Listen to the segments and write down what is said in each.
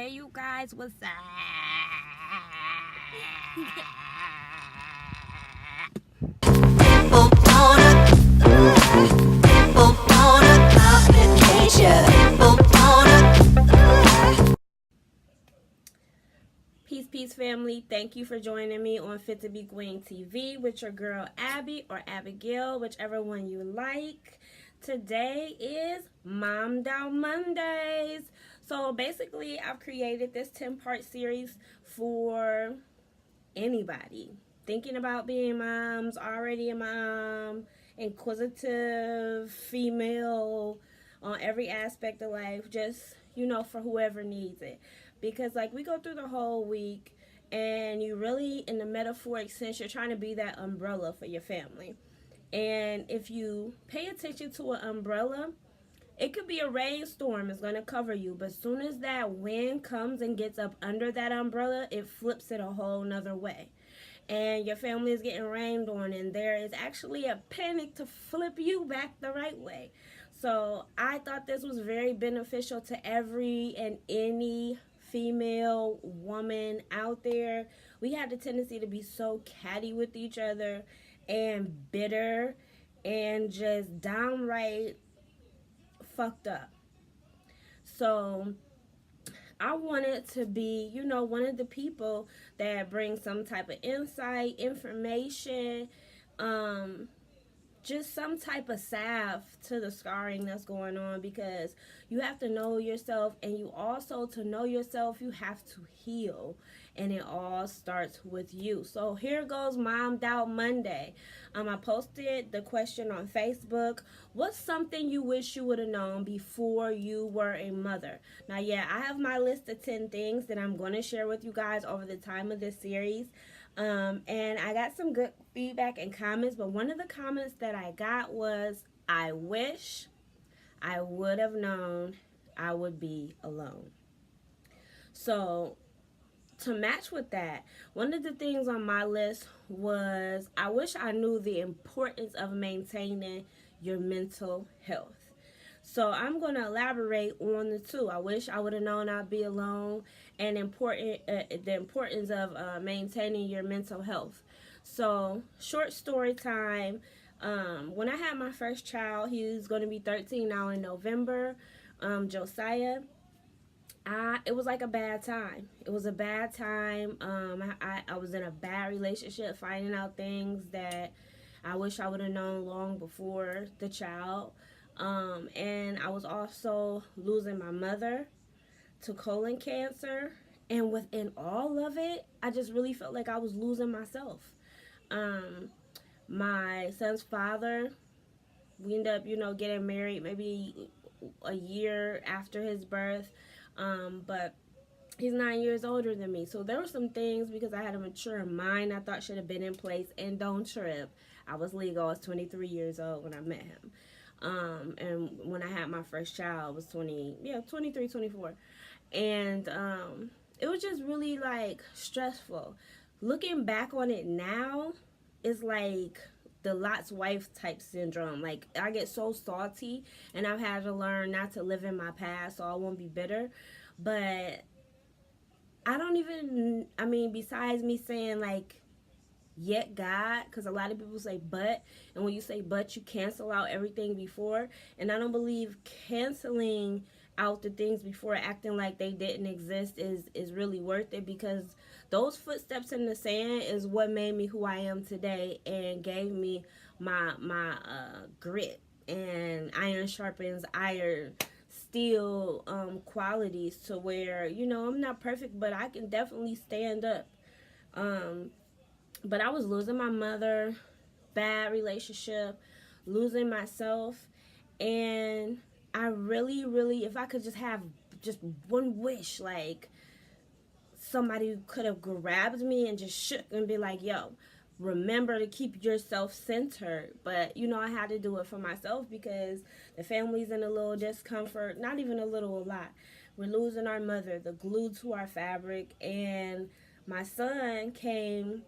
Hey you guys, what's up? Peace, family. Thank you for joining me on Fit to Be Queen TV with your girl Abby or Abigail, whichever one you like. Today is Mom Down Mondays. So basically, I've created this 10-part series for anybody thinking about being moms, already a mom, inquisitive, female, on every aspect of life, just, for whoever needs it. Because, like, we go through the whole week, and you really, in the metaphoric sense, you're trying to be that umbrella for your family. And if you pay attention to an umbrella, it could be a rainstorm, it's going to cover you, but as soon as that wind comes and gets up under that umbrella, it flips it a whole nother way. And your family is getting rained on, and there is actually a panic to flip you back the right way. So I thought this was very beneficial to every and any female woman out there. We have the tendency to be so catty with each other and bitter and just downright fucked up. So I wanted to be, one of the people that brings some type of insight, information, just some type of salve to the scarring that's going on, because you have to know yourself, and you also, to know yourself, you have to heal, and it all starts with you. So here goes Mom Doubt Monday. I posted the question on Facebook: what's something you wish you would have known before you were a mother? Now, yeah, I have my list of 10 things that I'm going to share with you guys over the time of this series. And I got some good feedback and comments, but one of the comments that I got was, I wish I would have known I would be alone. So to match with that, one of the things on my list was, I wish I knew the importance of maintaining your mental health. So I'm going to elaborate on the two. I wish I would have known I'd be alone, and the importance of maintaining your mental health. So short story time. When I had my first child, he's going to be 13 now in November, Josiah. It was like a bad time. It was a bad time. I was in a bad relationship, finding out things that I wish I would have known long before the child. And I was also losing my mother to colon cancer. And within all of it, I just really felt like I was losing myself. My son's father, we ended up, getting married maybe a year after his birth. But he's 9 years older than me. So there were some things, because I had a mature mind, I thought should have been in place. And don't trip, I was legal. I was 23 years old when I met him. And when I had my first child, I was 23, 24. And it was just really, like, stressful. Looking back on it now, it's like the Lot's wife type syndrome. Like, I get so salty, and I've had to learn not to live in my past so I won't be bitter. But besides me saying, like, yet God, because a lot of people say but, and when you say but, you cancel out everything before. And I don't believe canceling out the things before, acting like they didn't exist, is really worth it, because those footsteps in the sand is what made me who I am today and gave me my grit and iron sharpens iron steel qualities, to where, I'm not perfect, but I can definitely stand up. But I was losing my mother, bad relationship, losing myself, and I really, really, if I could just have just one wish, like, somebody could have grabbed me and just shook and be like, yo, remember to keep yourself centered. But, I had to do it for myself, because the family's in a little discomfort, not even a little, a lot. We're losing our mother, the glue to our fabric, and my son came.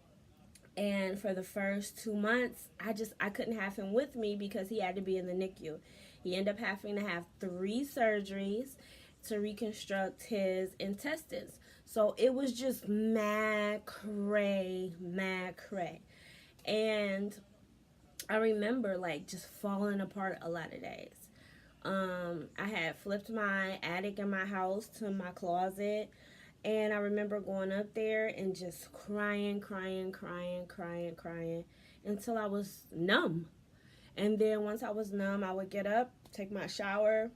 And for the first 2 months, I couldn't have him with me because he had to be in the NICU. He ended up having to have 3 surgeries to reconstruct his intestines. So it was just mad cray, mad cray. And I remember like just falling apart a lot of days. I had flipped my attic in my house to my closet. And I remember going up there and just crying, crying, crying, crying, crying until I was numb. And then once I was numb, I would get up, take my shower,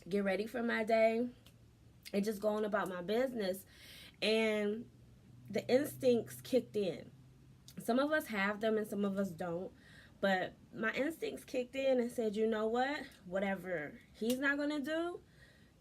get ready for my day, and just go on about my business. And the instincts kicked in. Some of us have them and some of us don't. But my instincts kicked in and said, you know what? Whatever he's not going to do,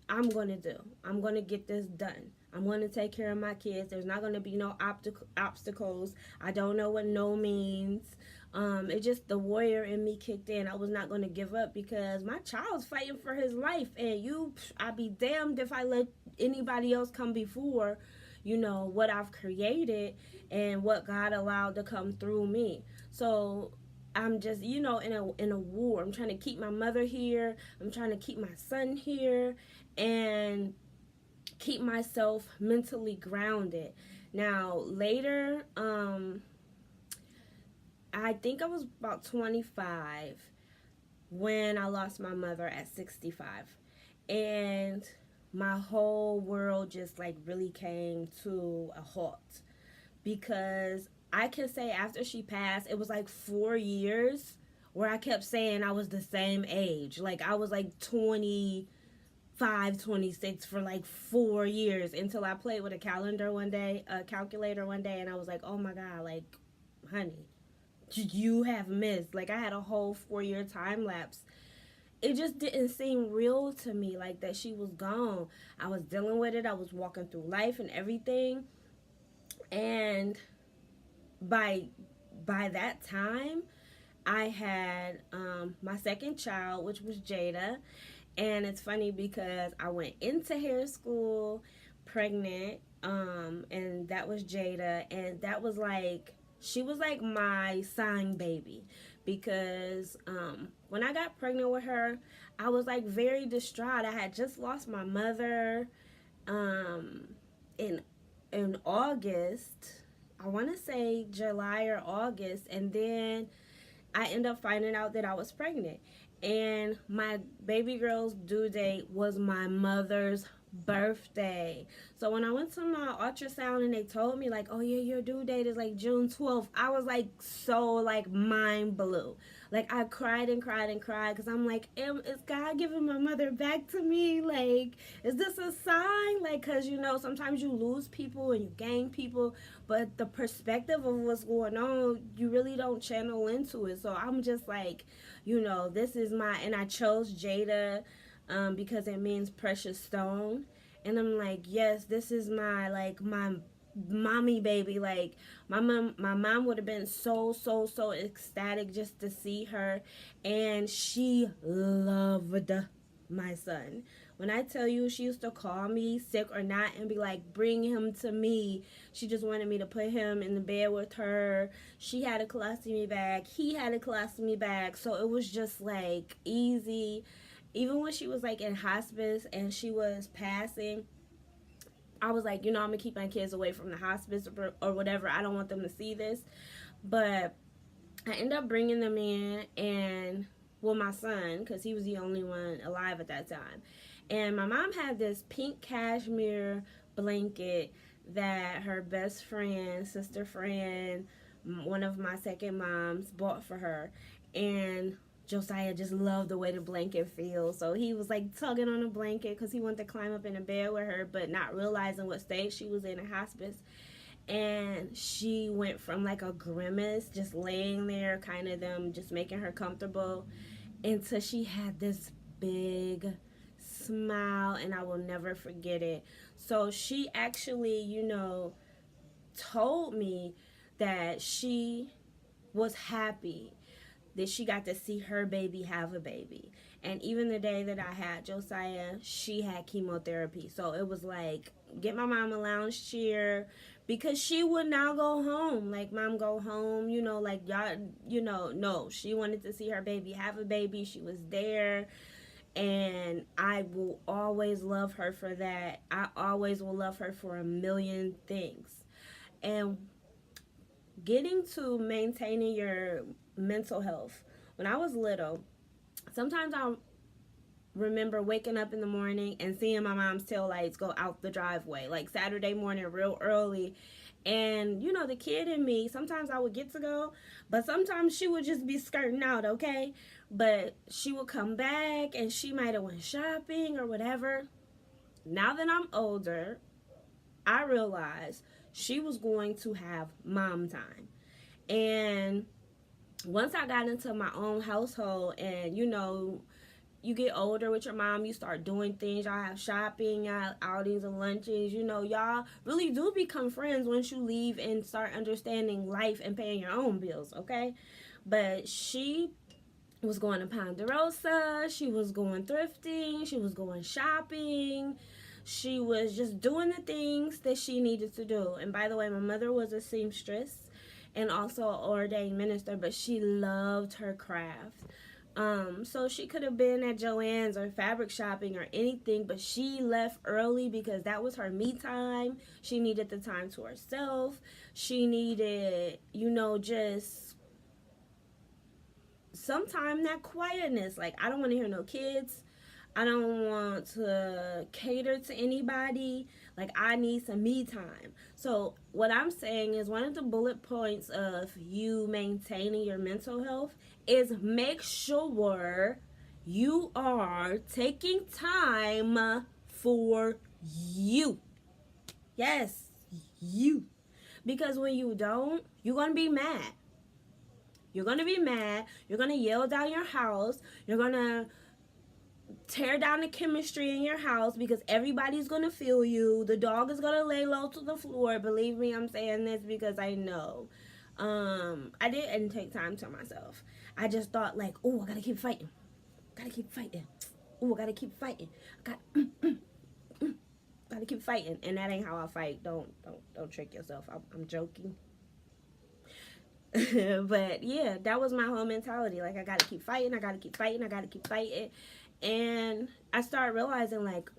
I'm going to do. I'm going to get this done. I'm going to take care of my kids. There's not going to be no obstacles. I don't know what no means. It just, the warrior in me kicked in. I was not going to give up because my child's fighting for his life. And I'd be damned if I let anybody else come before, what I've created and what God allowed to come through me. So I'm just, in a war. I'm trying to keep my mother here. I'm trying to keep my son here and keep myself mentally grounded. Now, later, I think I was about 25 when I lost my mother at 65. And my whole world just like really came to a halt because I can say after she passed, it was like 4 years where I kept saying I was the same age. Like I was like 25, 26 for like 4 years until I played with a calculator one day, and I was like, oh my God, like, honey, you have missed. Like I had a whole 4-year time lapse. It just didn't seem real to me, like that she was gone. I was dealing with it. I was walking through life and everything. And by that time, I had my second child, which was Jada. And it's funny because I went into hair school pregnant, and that was Jada. And that was like, she was like my sign baby because when I got pregnant with her, I was like very distraught. I had just lost my mother in August. I want to say July or August, and then I ended up finding out that I was pregnant. And my baby girl's due date was my mother's birthday. So when I went to my ultrasound and they told me like, oh yeah, your due date is like June 12th, I was like so like mind blew. Like I cried and cried and cried because I'm like, is God giving my mother back to me? Like, is this a sign? Like, because sometimes you lose people and you gain people, but the perspective of what's going on, you really don't channel into it. So I'm just like, this is and I chose Jada because it means precious stone. And I'm like, yes, this is my mommy baby. Like my mom would have been so ecstatic just to see her, and she loved my son. When I tell you, she used to call me sick or not and be like, bring him to me. She just wanted me to put him in the bed with her. She had a colostomy bag. He had a colostomy bag. So it was just like easy. Even when she was like in hospice and she was passing, I was like, I'm going to keep my kids away from the hospice or whatever. I don't want them to see this. But I ended up bringing them in and, my son, because he was the only one alive at that time. And my mom had this pink cashmere blanket that her best friend, sister friend, one of my second moms bought for her. And Josiah just loved the way the blanket feels. So he was like tugging on the blanket because he wanted to climb up in the bed with her, but not realizing what stage she was in hospice. And she went from like a grimace, just laying there, kind of them just making her comfortable, until she had this big smile, and I will never forget it. So she actually, told me that she was happy that she got to see her baby have a baby. And even the day that I had Josiah, she had chemotherapy. So it was like, get my mom a lounge chair, because she would not go home. Like, mom, go home, like, y'all, no. She wanted to see her baby have a baby. She was there. And I will always love her for that. I always will love her for a million things. And getting to maintaining your mental health. When I was little, sometimes I remember waking up in the morning and seeing my mom's tail lights go out the driveway, like Saturday morning, real early. And you know, the kid in me, sometimes I would get to go, but sometimes she would just be skirting out, okay? But she would come back and she might have went shopping or whatever. Now that I'm older, I realized she was going to have mom time. And once I got into my own household, and you know, you get older with your mom, you start doing things, y'all have shopping, y'all have outings and lunches, you know, y'all really do become friends once you leave and start understanding life and paying your own bills, okay? But she was going to Ponderosa, she was going thrifting, she was going shopping, she was just doing the things that she needed to do. And by the way, my mother was a seamstress and also an ordained minister, but she loved her craft. So she could have been at Joann's or fabric shopping or anything, but she left early because that was her me time. She needed the time to herself. She needed, you know, just sometime that quietness. Like, I don't want to hear no kids. I don't want to cater to anybody. Like, I need some me time. So what I'm saying is, one of the bullet points of you maintaining your mental health is make sure you are taking time for you. Yes, you. Because when you don't, you're going to be mad. You're going to be mad. You're going to yell down your house. You're going to tear down the chemistry in your house because everybody's going to feel you. The dog is going to lay low to the floor. Believe me, I'm saying this because I know. I didn't take time to myself. I just thought like, oh, I got to keep fighting. Got to keep fighting. Oh, I got to keep fighting. Got to keep fighting. And that ain't how I fight. Don't trick yourself. I'm joking. But yeah, that was my whole mentality. Like, I got to keep fighting. I got to keep fighting. I got to keep fighting. And I started realizing, like,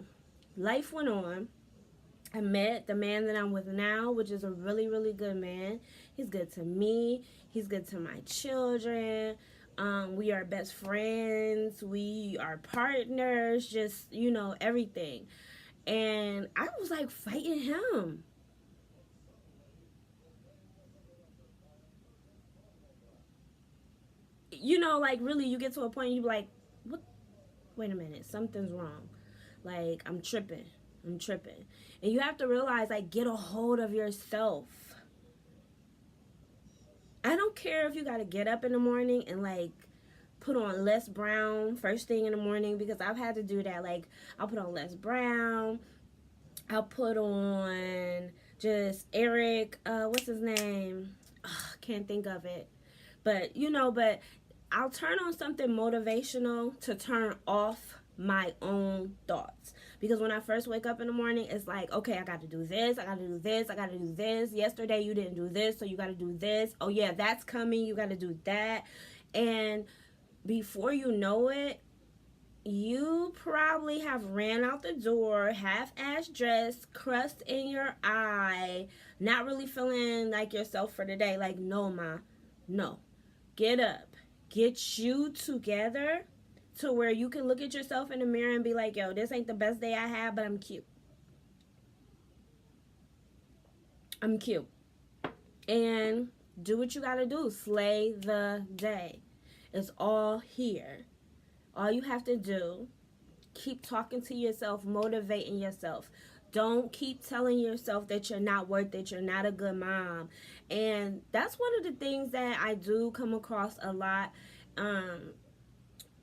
life went on. I met the man that I'm with now, which is a really, really good man. He's good to me. He's good to my children. We are best friends. We are partners. Just, you know, everything. And I was, like, fighting him. You know, like, really, you get to a point, you be like, what? Wait a minute. Something's wrong. Like, I'm tripping. And you have to realize, like, get a hold of yourself. I don't care if you got to get up in the morning and, like, put on Les Brown first thing in the morning, because I've had to do that. Like, I'll put on Les Brown. I'll put on just Eric, what's his name? Can't think of it. But, you know, but I'll turn on something motivational to turn off my own thoughts. Because when I first wake up in the morning, it's like, okay, I got to do this, I got to do this, I got to do this. Yesterday you didn't do this, so you got to do this. Oh yeah, that's coming, you got to do that. And before you know it, you probably have ran out the door, half-ass dressed, crust in your eye, not really feeling like yourself for the day. Like, no, ma, no. Get up. Get you together to where you can look at yourself in the mirror and be like, yo, this ain't the best day I had, but I'm cute. I'm cute. And do what you gotta do. Slay the day. It's all here. All you have to do, keep talking to yourself, motivating yourself. Don't keep telling yourself that you're not worth it, you're not a good mom. And that's one of the things that I do come across a lot,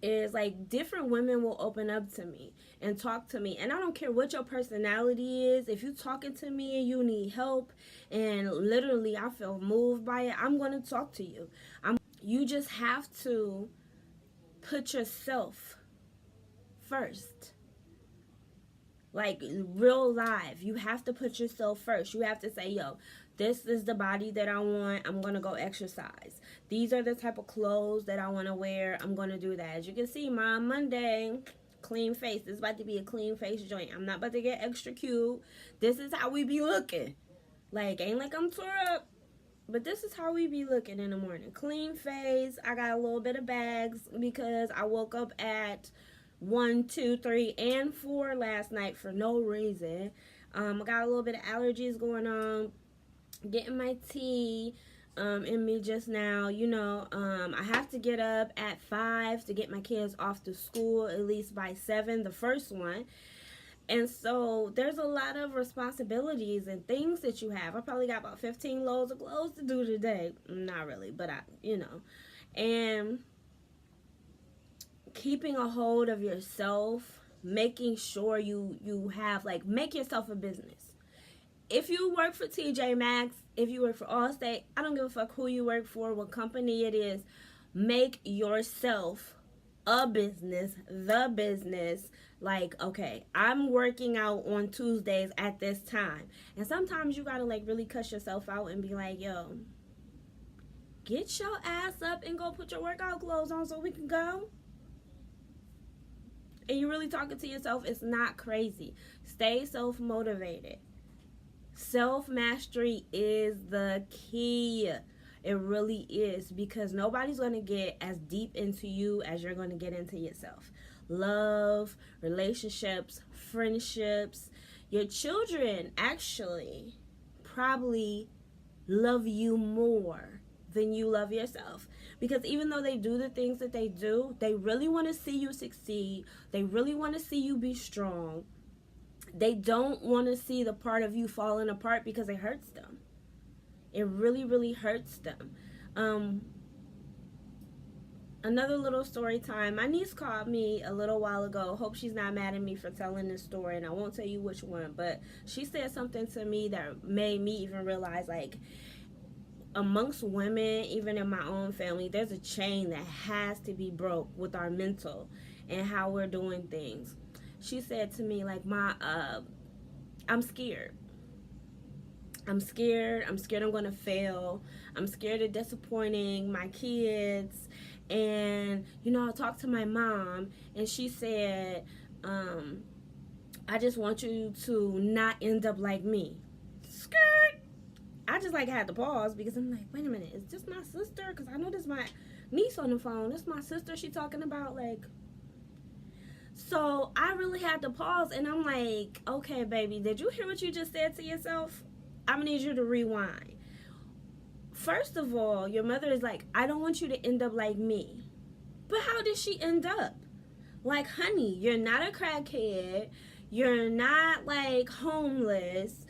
is like different women will open up to me and talk to me. And I don't care what your personality is. If you're talking to me and you need help and literally I feel moved by it, I'm going to talk to you. You just have to put yourself first. Like, real life, you have to put yourself first. You have to say, yo, this is the body that I want. I'm going to go exercise. These are the type of clothes that I want to wear. I'm going to do that. As you can see, my Monday clean face. This is about to be a clean face joint. I'm not about to get extra cute. This is how we be looking. Like, ain't like I'm tore up. But this is how we be looking in the morning. Clean face. I got a little bit of bags because I woke up at 1, 2, 3, and 4 last night for no reason. I got a little bit of allergies going on. Getting my tea in me just now. I have to get up at 5 to get my kids off to school, at least by 7, the first one. And so there's a lot of responsibilities and things that you have. I probably got about 15 loads of clothes to do today. Not really, but And keeping a hold of yourself, making sure you have, like, make yourself a business. If you work for TJ Maxx, if you work for Allstate, I don't give a fuck who you work for, what company it is. Make yourself a business, the business. Like, okay, I'm working out on Tuesdays at this time. And sometimes you gotta, like, really cuss yourself out and be like, yo, get your ass up and go put your workout clothes on so we can go. And you're really talking to yourself. It's not crazy. Stay self-motivated. Self-mastery is the key. It really is, because nobody's going to get as deep into you as you're going to get into yourself. Love, relationships, friendships. Your children actually probably love you more than you love yourself. Because even though they do the things that they do, they really want to see you succeed. They really want to see you be strong. They don't want to see the part of you falling apart because it hurts them. It really, really hurts them. Another little story time. My niece called me a little while ago. Hope she's not mad at me for telling this story, and I won't tell you which one. But she said something to me that made me even realize, like, amongst women, even in my own family, there's a chain that has to be broke with our mental and how we're doing things. She said to me, like, I'm scared. I'm scared I'm going to fail. I'm scared of disappointing my kids. And, I talked to my mom, and she said, I just want you to not end up like me. Skirt. I just, like, had to pause because I'm like, wait a minute, is this my sister? Because I know this is my niece on the phone. This is my sister she talking about, like. So I really had to pause, and I'm like, okay, baby, did you hear what you just said to yourself? I'm going to need you to rewind. First of all, your mother is like, I don't want you to end up like me. But how did she end up? Like, honey, you're not a crackhead. You're not, like, homeless.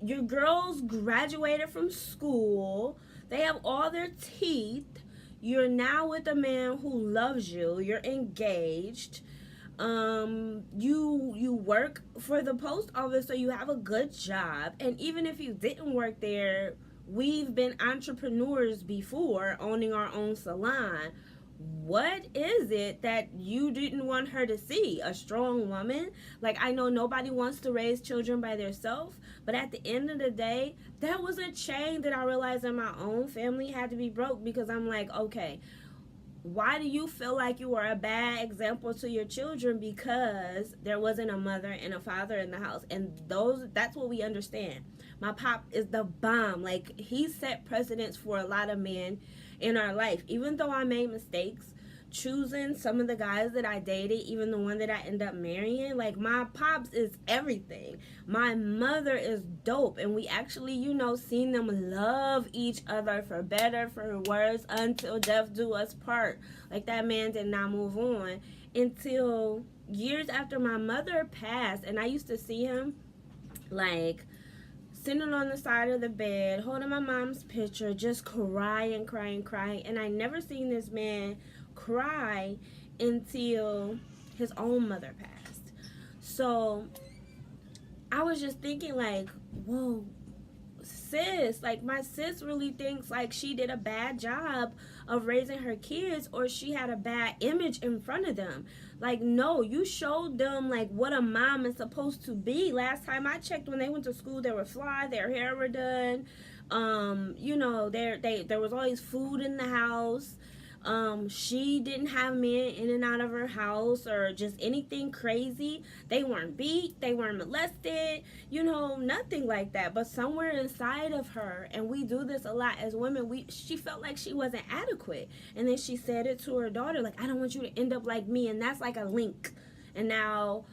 Your girls graduated from school. They have all their teeth. You're now with a man who loves you. You're engaged. You work for the post office, so you have a good job. And even if you didn't work there, we've been entrepreneurs before, owning our own salon. What is it that you didn't want her to see? A strong woman? Like, I know nobody wants to raise children by themselves, but at the end of the day, that was a chain that I realized in my own family had to be broke, because I'm like, okay, why do you feel like you are a bad example to your children? Because there wasn't a mother and a father in the house. And that's what we understand. My pop is the bomb. Like, he set precedents for a lot of men in our life. Even though I made mistakes choosing some of the guys that I dated, even the one that I ended up marrying, like, my pops is everything. My mother is dope, and we actually, seen them love each other for better, for worse, until death do us part. Like, that man did not move on until years after my mother passed, and I used to see him, like, sitting on the side of the bed, holding my mom's picture, just crying, and I never seen this man cry until his own mother passed. So I was just thinking, like, whoa, sis, like, my sis really thinks like she did a bad job of raising her kids, or she had a bad image in front of them. Like, no, you showed them, like, what a mom is supposed to be. Last time I checked, when they went to school, they were fly, their hair were done, there was always food in the house. She didn't have men in and out of her house or just anything crazy. They weren't beat, they weren't molested, nothing like that. But somewhere inside of her, and we do this a lot as women, she felt like she wasn't adequate. And then she said it to her daughter, like, I don't want you to end up like me. And that's like a link. And now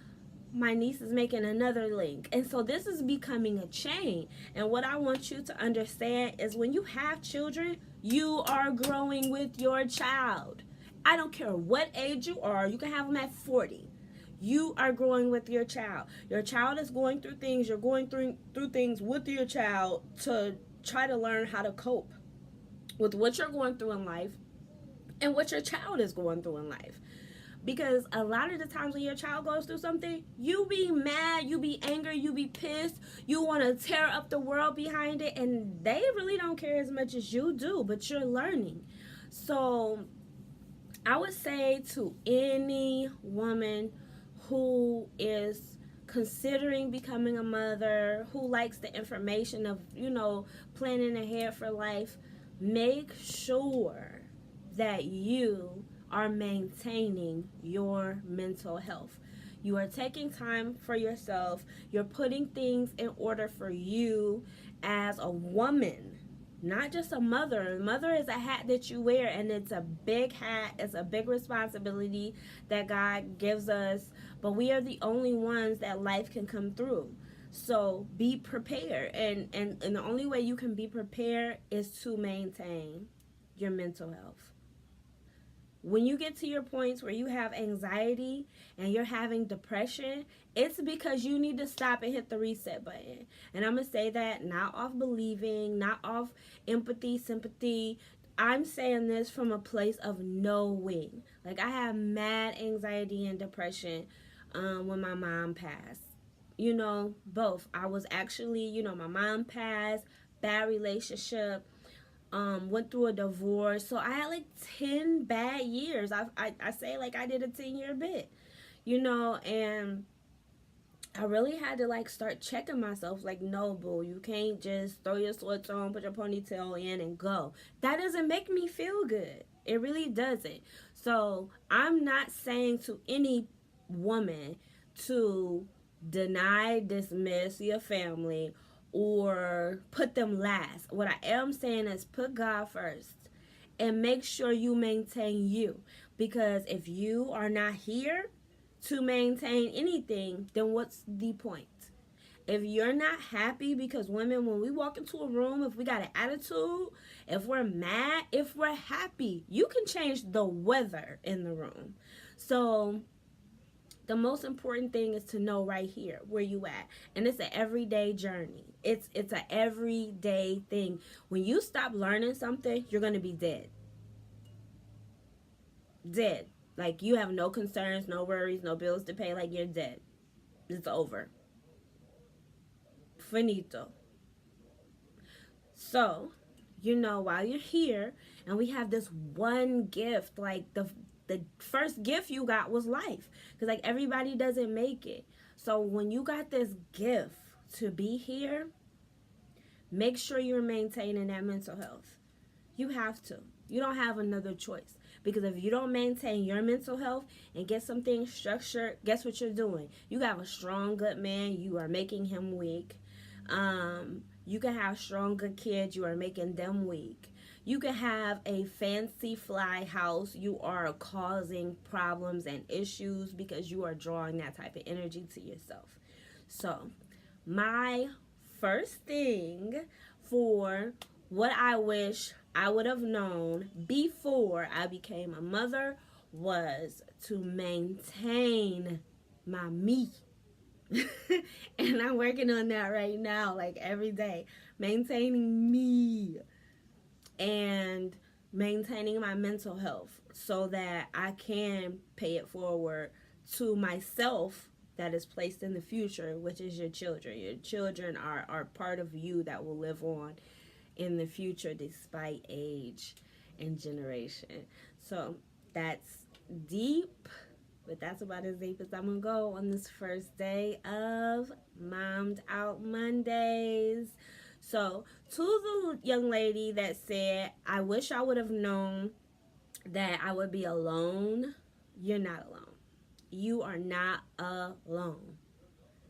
my niece is making another link. And so this is becoming a chain. And what I want you to understand is when you have children, you are growing with your child. I don't care what age you are. You can have them at 40. You are growing with your child. Your child is going through things. You're going through things with your child to try to learn how to cope with what you're going through in life and what your child is going through in life. Because a lot of the times when your child goes through something, you be mad, you be angry, you be pissed, you want to tear up the world behind it, and they really don't care as much as you do, but you're learning. So I would say to any woman who is considering becoming a mother, who likes the information of, planning ahead for life, make sure that you are maintaining your mental health. You are taking time for yourself. You're putting things in order for you as a woman, not just a mother. Mother is a hat that you wear, and it's a big hat. It's a big responsibility that God gives us, but we are the only ones that life can come through. So be prepared, and the only way you can be prepared is to maintain your mental health. When you get to your points where you have anxiety and you're having depression, it's because you need to stop and hit the reset button. And I'm going to say that not off believing, not off empathy, sympathy. I'm saying this from a place of knowing. Like, I have mad anxiety and depression when my mom passed. Both. I was actually, my mom passed, bad relationship. Went through a divorce. So I had like 10 bad years. I say like I did a 10-year bit, and I really had to like start checking myself. Like, no, boo, you can't just throw your sweats on, put your ponytail in, and go. That doesn't make me feel good. It really doesn't. So I'm not saying to any woman to deny, dismiss your family or put them last. What I am saying is put God first and make sure you maintain you. Because if you are not here to maintain anything, then what's the point? If you're not happy, because women, when we walk into a room, if we got an attitude, if we're mad, if we're happy, you can change the weather in the room. So the most important thing is to know right here where you at. And it's an everyday journey. It's an everyday thing. When you stop learning something, you're going to be dead. Dead. Like, you have no concerns, no worries, no bills to pay. Like, you're dead. It's over. Finito. So, while you're here, and we have this one gift, like the first gift you got was life, because like everybody doesn't make it. So when you got this gift to be here, make sure you're maintaining that mental health. You have to. You don't have another choice, because if you don't maintain your mental health and get some things structured, guess what you're doing? You have a strong good man, you are making him weak. You can have strong good kids, you are making them weak. You can have a fancy fly house. You are causing problems and issues because you are drawing that type of energy to yourself. So, my first thing for what I wish I would have known before I became a mother was to maintain my me. And I'm working on that right now, like every day. Maintaining me. And maintaining my mental health so that I can pay it forward to myself that is placed in the future, which is your children. Your children are part of you that will live on in the future despite age and generation. So that's deep, but that's about as deep as I'm going to go on this first day of Mommed Out Mondays. So, to the young lady that said, I wish I would have known that I would be alone, you're not alone. You are not alone.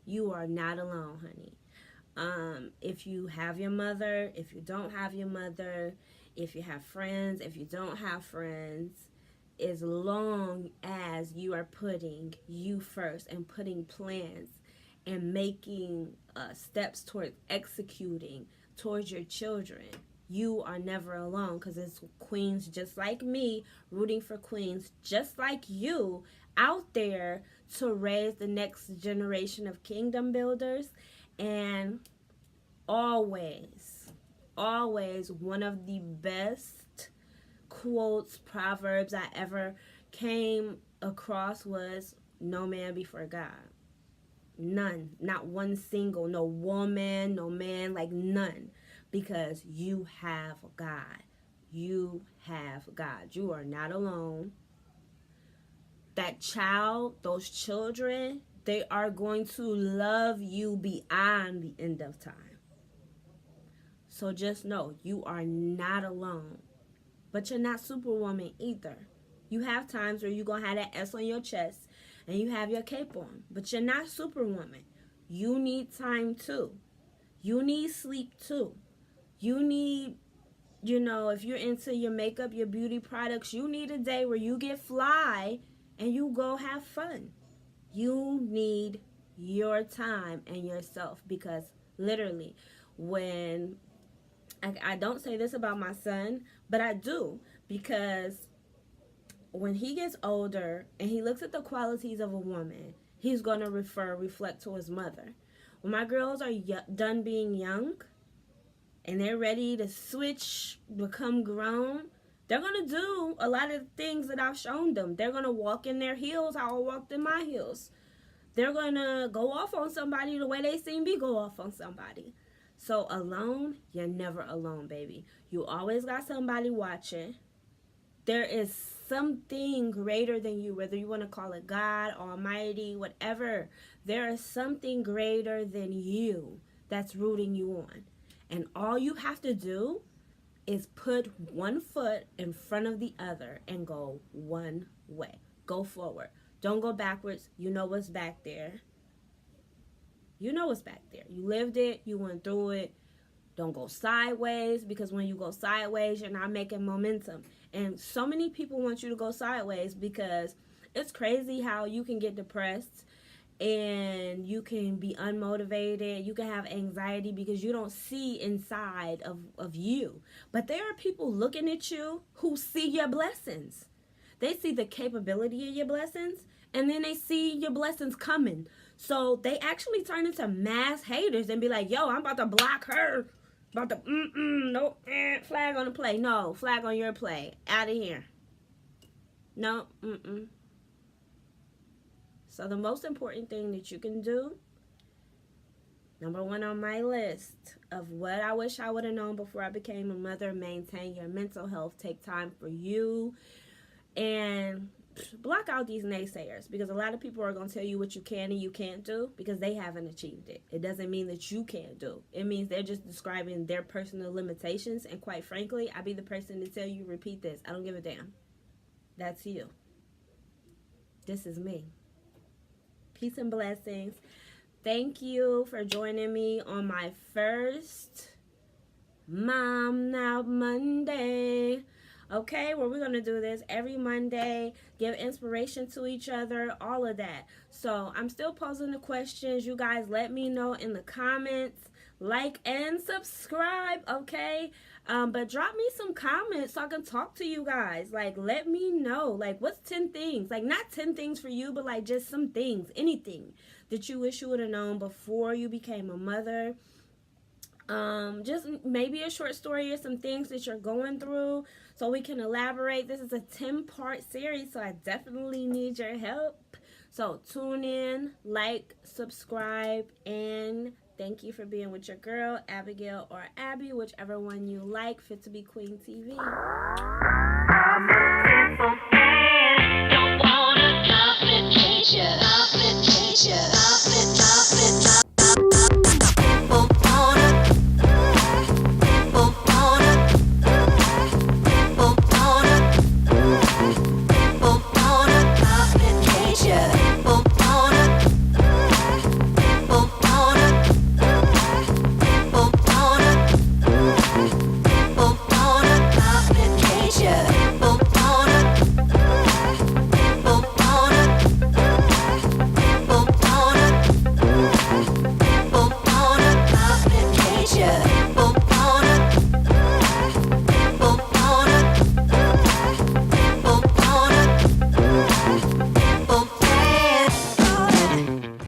You are not alone, honey. If you have your mother, if you don't have your mother, if you have friends, if you don't have friends, as long as you are putting you first and putting plans and making steps towards executing towards your children, you are never alone, because it's queens just like me rooting for queens just like you out there to raise the next generation of kingdom builders. And always, always, one of the best quotes, proverbs I ever came across was, no man before God. None. Not one single. No woman, no man, like none. Because you have God. You have God. You are not alone. That child, those children, they are going to love you beyond the end of time. So just know, you are not alone. But you're not Superwoman either. You have times where you're going to have that S on your chest and you have your cape on. But you're not Superwoman. You need time too. You need sleep too. You need, if you're into your makeup, your beauty products, you need a day where you get fly and you go have fun. You need your time and yourself, because literally, when I don't say this about my son, but I do, because when he gets older and he looks at the qualities of a woman, he's going to reflect to his mother. When my girls are done being young and they're ready to switch, become grown, they're going to do a lot of things that I've shown them. They're going to walk in their heels how I walked in my heels. They're going to go off on somebody the way they seen me go off on somebody. So alone, you're never alone, baby. You always got somebody watching. There is something greater than you, whether you want to call it God, Almighty, whatever. There is something greater than you that's rooting you on. And all you have to do is put one foot in front of the other and go one way. Go forward. Don't go backwards. You know what's back there. You know what's back there. You lived it. You went through it. Don't go sideways, because when you go sideways, you're not making momentum. And so many people want you to go sideways, because it's crazy how you can get depressed and you can be unmotivated. You can have anxiety because you don't see inside of you. But there are people looking at you who see your blessings. They see the capability of your blessings, and then they see your blessings coming. So they actually turn into mass haters and be like, yo, I'm about to block her. About to, nope, flag on the play. No, flag on your play. Out of here. No, So the most important thing that you can do, number one on my list of what I wish I would have known before I became a mother: maintain your mental health, take time for you, and block out these naysayers, because a lot of people are going to tell you what you can and you can't do because they haven't achieved it. It doesn't mean that you can't do. It means they're just describing their personal limitations, and quite frankly, I'll be the person to tell you, repeat this. I don't give a damn. That's you. This is me. Peace and blessings. Thank you for joining me on my first Mom Now Monday. Okay, well, we're going to do this every Monday, give inspiration to each other, all of that. So I'm still posing the questions. You guys let me know in the comments. Like and subscribe, okay? But drop me some comments so I can talk to you guys. Like, let me know. Like, what's 10 things? Like, not 10 things for you, but like just some things, anything that you wish you would have known before you became a mother. Just maybe a short story or some things that you're going through so we can elaborate. This is a 10-part series, so I definitely need your help. So tune in, like, subscribe, and thank you for being with your girl, Abigail or Abby, whichever one you like. Fit to be Queen TV.